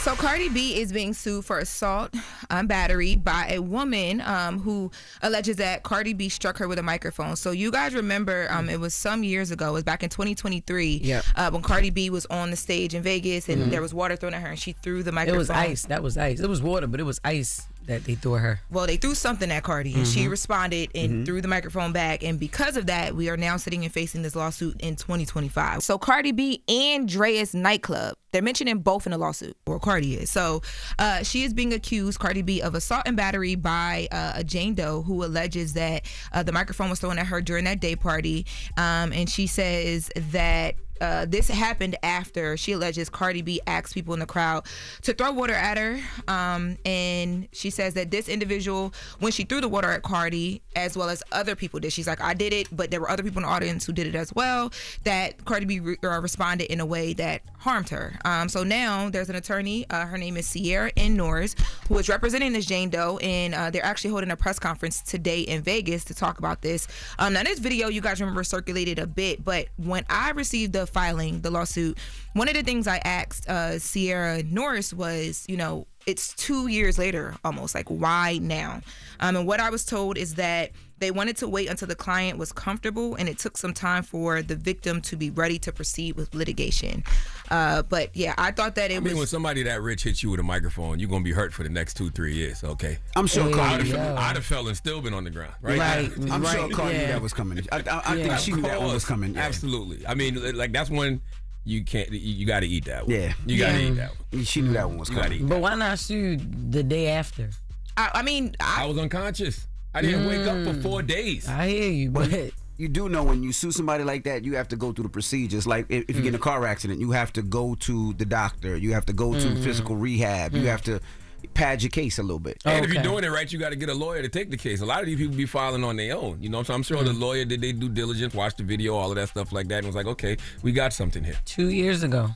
So Cardi B is being sued for assault and battery by a woman who alleges that Cardi B struck her with a microphone. So you guys remember it was some years ago. It was back in 2023 when Cardi B was on the stage in Vegas and there was water thrown at her and she threw the microphone. It was ice. That was ice. It was water, but it was ice that they threw at her. Well, they threw something at Cardi and she responded and threw the microphone back. And because of that, we are now sitting and facing this lawsuit in 2025. So Cardi B and Drea's nightclub, they're mentioning both in the lawsuit, or Cardi is. So she is being accused, Cardi B, of assault and battery by a Jane Doe who alleges that the microphone was thrown at her during that day party. And she says that this happened after she alleges Cardi B asked people in the crowd to throw water at her. And she says that this individual, when she threw the water at Cardi, as well as other people did, she's like, I did it, but there were other people in the audience who did it as well, that Cardi B responded in a way that harmed her. So now there's an attorney, her name is Ciofalo Norris, who is representing this Jane Doe, and they're actually holding a press conference today in Vegas to talk about this. Now this video, you guys remember, circulated a bit, but when I received the filing, the lawsuit, one of the things I asked Ciofalo Norris was, it's 2 years later almost, like, why now? And what I was told is that they wanted to wait until the client was comfortable, and it took some time for the victim to be ready to proceed with litigation. But yeah, I thought that it was... when somebody that rich hits you with a microphone, you're going to be hurt for the next 2-3 years, okay? I'm sure Cardi... I'd have fell and still been on the ground, right? I'm sure Cardi knew that was coming. I think she knew that one was coming. Yeah. Absolutely. I mean, like, that's one... You can't. You got to eat that one. Yeah, you got to eat that one. She knew that one was coming. But why not sue the day after? I was unconscious. I didn't wake up for 4 days. I hear you, but you do know when you sue somebody like that, you have to go through the procedures. Like if you get in a car accident, you have to go to the doctor. You have to go to physical rehab. You have to pad your case a little bit. And if you're doing it right, you got to get a lawyer to take the case. A lot of these people be filing on their own, so I'm sure the lawyer did their due diligence, watched the video, all of that stuff like that, and was like, okay, we got something here. 2 years ago.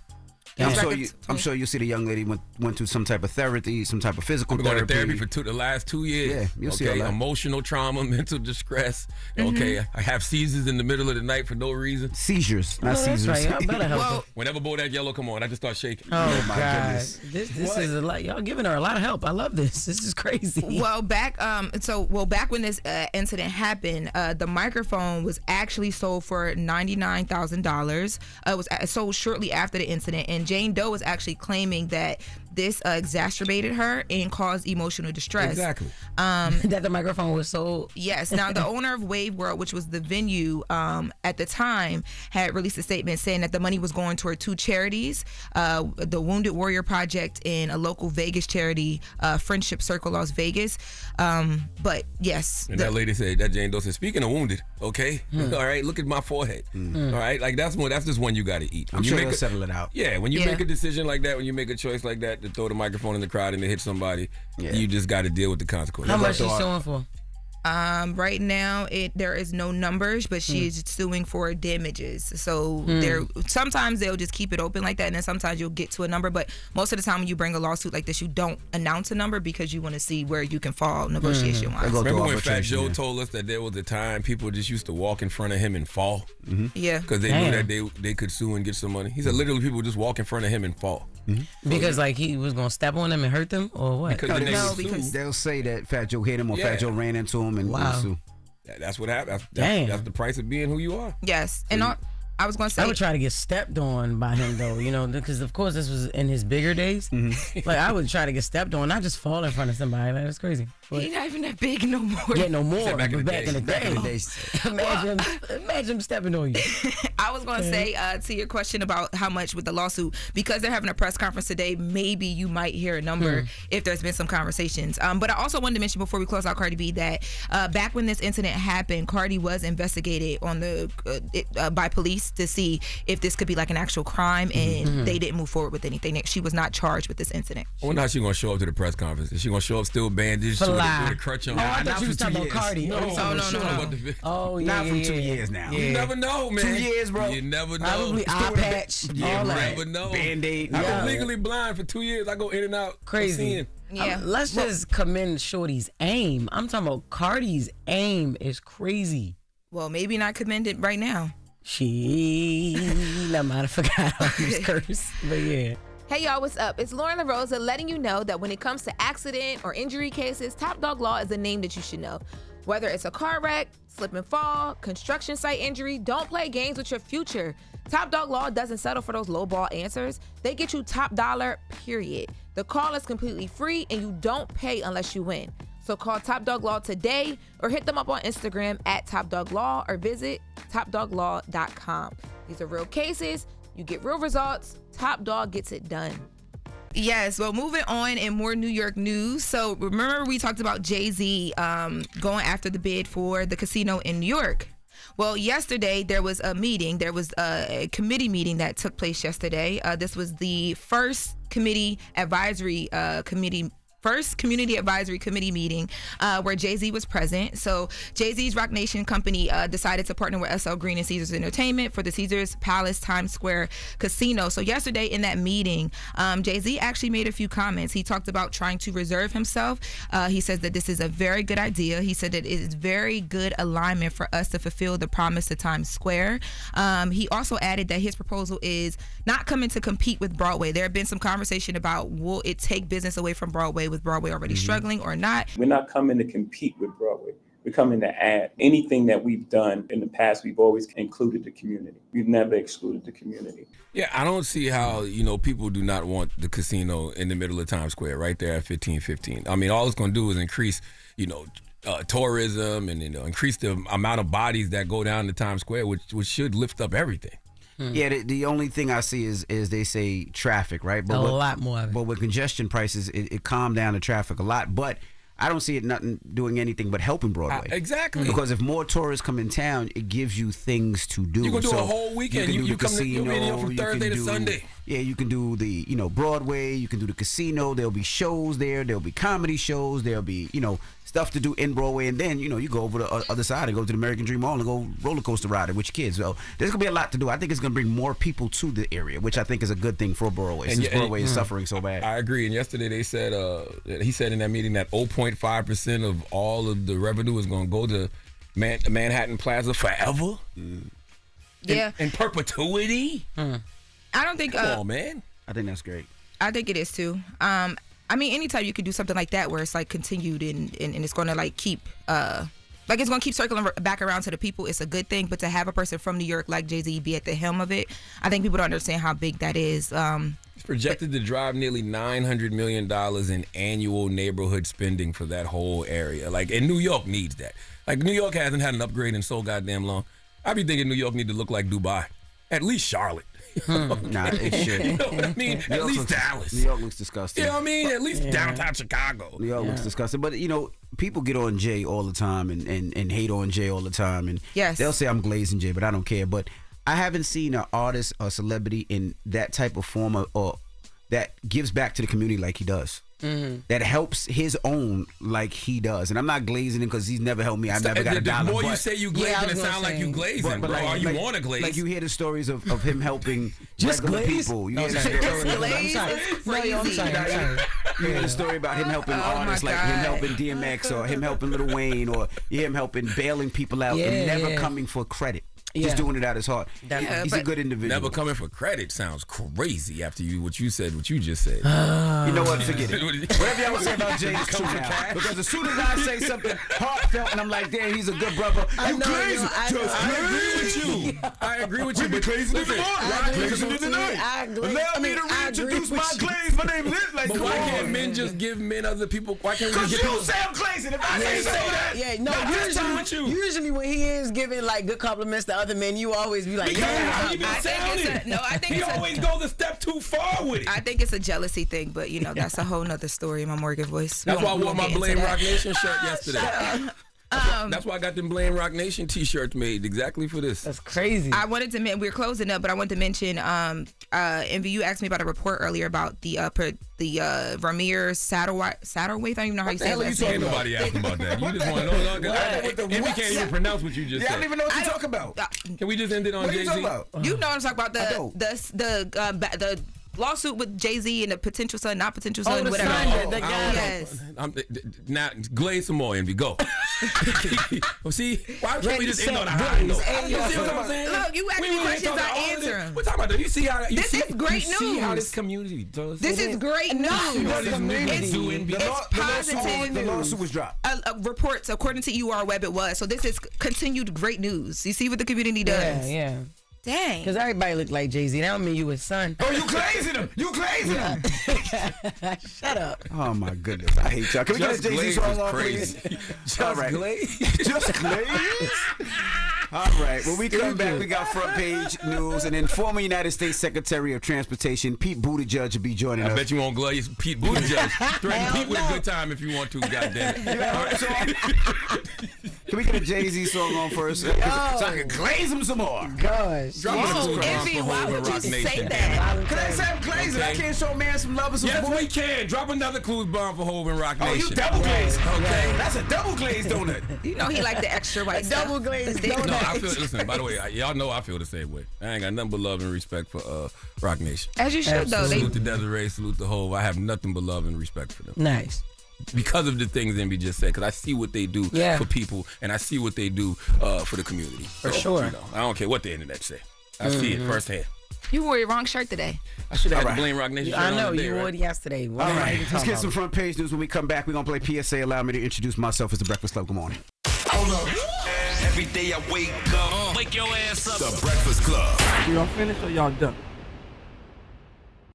I'm sure you see the young lady went through some type of therapy, some type of physical therapy. Going to therapy for the last 2 years. Yeah, you'll see all that. Emotional trauma, mental distress. Okay, I have seizures in the middle of the night for no reason. Seizures, not seizures. Right. I better help her. Whenever Bodak Yellow come on, I just start shaking. Oh my goodness, this is a lot. Y'all giving her a lot of help. I love this. This is crazy. Well, back when this incident happened, the microphone was actually sold for $99,000. It was sold shortly after the incident, and Jane Doe was actually claiming that this exacerbated her and caused emotional distress. Exactly. That the microphone was sold. Yes. Now, the owner of Wave World, which was the venue at the time, had released a statement saying that the money was going toward two charities, the Wounded Warrior Project and a local Vegas charity, Friendship Circle Las Vegas. But yes. And that lady said, that Jane Doe said, speaking of wounded, okay, all right, look at my forehead. All right, like that's just one you got to eat. I'm sure they'll settle it out. Yeah, when you make a decision like that, when you make a choice like that, to throw the microphone in the crowd and to hit somebody, you just got to deal with the consequences. How much is she suing for? Right now, there is no numbers, but she's suing for damages. So sometimes they'll just keep it open like that, and then sometimes you'll get to a number. But most of the time, when you bring a lawsuit like this, you don't announce a number because you want to see where you can fall negotiation-wise. Remember when Fat Joe told us that there was a time people just used to walk in front of him and fall? Yeah, because they knew that they could sue and get some money. He said literally people would just walk in front of him and fall. Because like he was gonna step on them and hurt them, or what? Because they'll say that Fat Joe hit him or Fat Joe ran into him and sue. That's what happened. That's the price of being who you are. Yes, and I was going to say, I would try to get stepped on by him though, because of course this was in his bigger days. Like I would try to get stepped on, not just fall in front of somebody. Like that's crazy. He's not even that big no more. Yeah, no more. Back in the day. Imagine him stepping on you. I was going to say to your question about how much with the lawsuit, because they're having a press conference today, maybe you might hear a number if there's been some conversations. But I also wanted to mention before we close out Cardi B that back when this incident happened, Cardi was investigated on by police to see if this could be like an actual crime, and they didn't move forward with anything. She was not charged with this incident. I wonder how she's going to show up to the press conference. Is she going to show up still bandaged? With a crutch on? I thought you was talking about Cardi. No. Oh, yeah. Not from 2 years now. You never know, man. 2 years, bro. You never know. Probably eye patch. You never know. Band-Aid. I've been legally blind for 2 years. I go in and out. Crazy. Yeah. Let's just commend Shorty's aim. I'm talking about Cardi's aim is crazy. Well, maybe not commended right now. I might have forgot all this curse, but yeah. Hey y'all, what's up? It's Loren LoRosa letting you know that when it comes to accident or injury cases, Top Dog Law is a name that you should know. Whether it's a car wreck, slip and fall, construction site injury, don't play games with your future. Top Dog Law doesn't settle for those lowball answers. They get you top dollar, period. The call is completely free and you don't pay unless you win. So call Top Dog Law today or hit them up on Instagram at Top Dog Law or visit topdoglaw.com. These are real cases. You get real results. Top Dog gets it done. Yes, well, moving on in more New York news. So remember we talked about Jay-Z going after the bid for the casino in New York. Well, yesterday there was a meeting. There was a committee meeting that took place yesterday. This was the first community advisory committee meeting where Jay-Z was present. So Jay-Z's Roc Nation company decided to partner with SL Green and Caesars Entertainment for the Caesars Palace Times Square Casino. So yesterday in that meeting, Jay-Z actually made a few comments. He talked about trying to reserve himself. He says that this is a very good idea. He said that it is very good alignment for us to fulfill the promise to Times Square. He also added that his proposal is not coming to compete with Broadway. There have been some conversation about will it take business away from Broadway with Broadway already struggling or not. We're not coming to compete with Broadway. We're coming to add. Anything that we've done in the past, we've always included the community. We've never excluded the community. Yeah, I don't see how, people do not want the casino in the middle of Times Square right there at 1515. I mean, all it's going to do is increase, tourism and, increase the amount of bodies that go down to Times Square, which should lift up everything. Yeah, the only thing I see is they say traffic, right? But A lot more of it. But with congestion prices, it calmed down the traffic a lot. But I don't see it doing anything but helping Broadway. Exactly. Because if more tourists come in town, it gives you things to do. You can do a whole weekend. You'll be here from Thursday to Sunday. Yeah, you can do the Broadway. You can do the casino. There'll be shows there. There'll be comedy shows. There'll be stuff to do in Broadway, and then you go over the other side and go to the American Dream Mall and go roller coaster riding with your kids. So there's gonna be a lot to do. I think it's gonna bring more people to the area, which I think is a good thing for Broadway, since Broadway is suffering so bad. I agree. And yesterday they said he said in that meeting that 0.5% of all of the revenue is gonna go to Manhattan Plaza forever. Yeah, in perpetuity. I don't think. Come on, man. I think that's great. I think it is too. I mean, anytime you could do something like that where it's like continued and it's going to keep it's going to keep circling back around to the people, it's a good thing. But to have a person from New York like Jay-Z be at the helm of it, I think people don't understand how big that is. It's projected to drive nearly $900 million in annual neighborhood spending for that whole area. And New York needs that. New York hasn't had an upgrade in so goddamn long. I be thinking New York need to look like Dubai, at least Charlotte. Nah, it should. You know what I mean? At least Dallas. New York looks disgusting. You know what I mean? At least downtown Chicago. New York looks disgusting. But, people get on Jay all the time and hate on Jay all the time. And yes, they'll say I'm glazing Jay, but I don't care. But I haven't seen an artist or celebrity in that type of form or that gives back to the community like he does. Mm-hmm. That helps his own like he does. And I'm not glazing him because he's never helped me. I've never got a dollar. The more you say you glazing, it sounds like you glazing. But are you want to glaze? You hear the stories of him helping just regular glaze? people. You hear the story. I'm sorry. You hear the story about him helping artists, like him helping DMX or him helping Lil Wayne or him helping bailing people out and never coming for credit. Just doing it out his heart. He's a good individual. Never coming for credit sounds crazy after what you just said. You know what? Forget it. Whatever y'all say about Jay is true now. Because as soon as I say something heartfelt and I'm like, damn, he's a good brother. You crazy. I agree with you. But crazy tonight. Allow me to reintroduce my glaze. My name is Liz. But why can't men just give men other people? Why can't we just give people? Because you say I'm glazing. If I say that. Yeah, no. Usually when he is giving good compliments to other men, you always be like, I think he always goes a step too far with it. I think it's a jealousy thing, but that's a whole nother story in my Morgan voice. That's why I wore my Blame Roc Nation shirt yesterday. That's why I got them Blame Roc Nation t-shirts made exactly for this. That's crazy. I wanted to we're closing up, but I wanted to mention Envy, you asked me about a report earlier about the Vermeer Satterwhite. I don't even know how you say it. Ain't nobody asking about that. You just want to know. Envy can't even pronounce what you just said. I don't even know what you're talking about. Can we just end it on Jay-Z? You know what I'm talking about. The lawsuit with Jay-Z and the potential son, not potential son, the whatever. son, the guy. Yes. Now, glaze some more, Envy. Go. Well, see, why can't we just end on a high Glaze. note? Hey, You see what I'm saying? Look, you ask We me ain't questions, talking I all of answer this. them. We're talking about that. You see how This is great you see how news. this community does. This is great news. What this niggas do, Envy. It's positive The news. lawsuit was dropped. Reports, according to UR Web, it was. So this is continued great news. You see what the community does. Yeah. Dang. Because everybody look like Jay-Z. That don't mean you his son. Oh, you glazing him! You glazing him! Shut up. Oh my goodness, I hate y'all. Can we get a Just Jay-Z Glaze song was on, crazy. please? Just All right. Glaze. Just Glaze? All right, when we come back, we got front page news, and then former United States Secretary of Transportation Pete Buttigieg will be joining I us. bet you won't glaze Pete Buttigieg. Threaten Pete with a good time if you want to, goddammit. Can we get a Jay-Z song on first? So I can glaze him some more. Gosh. Drop Whoa, a clue bomb Envy, for why Hov would and you Rock say Nation. that? Can I say I'm glazing? Okay. I can't show a man some love and some Yes, support. we can. Drop another clues bomb for Hov and Rock Oh, Nation. you double glazed. Okay. That's a double glazed donut. You know he like the extra white stuff. Double glazed The thick No, donut. I feel. Listen, by the way, y'all know I feel the same way. I ain't got nothing but love and respect for Rock Nation. As you should, though. They Salute to Desiree, salute to Hov. I have nothing but love and respect for them Nice. because of the things Envy just said. Because I see what they do for people, and I see what they do for the community. For sure. You know, I don't care what the internet say. I see it firsthand. You wore your wrong shirt today. I should have had to blame Rock Nation. I shirt know. on today, You right? wore it yesterday. What All am I right, even let's talking get some about? front page news. When we come back, we're going to play PSA. Allow me to introduce myself as the Breakfast Club. Good morning. Hold up. Every day I wake up. Wake your ass up. The Breakfast Club. Y'all finished or y'all done?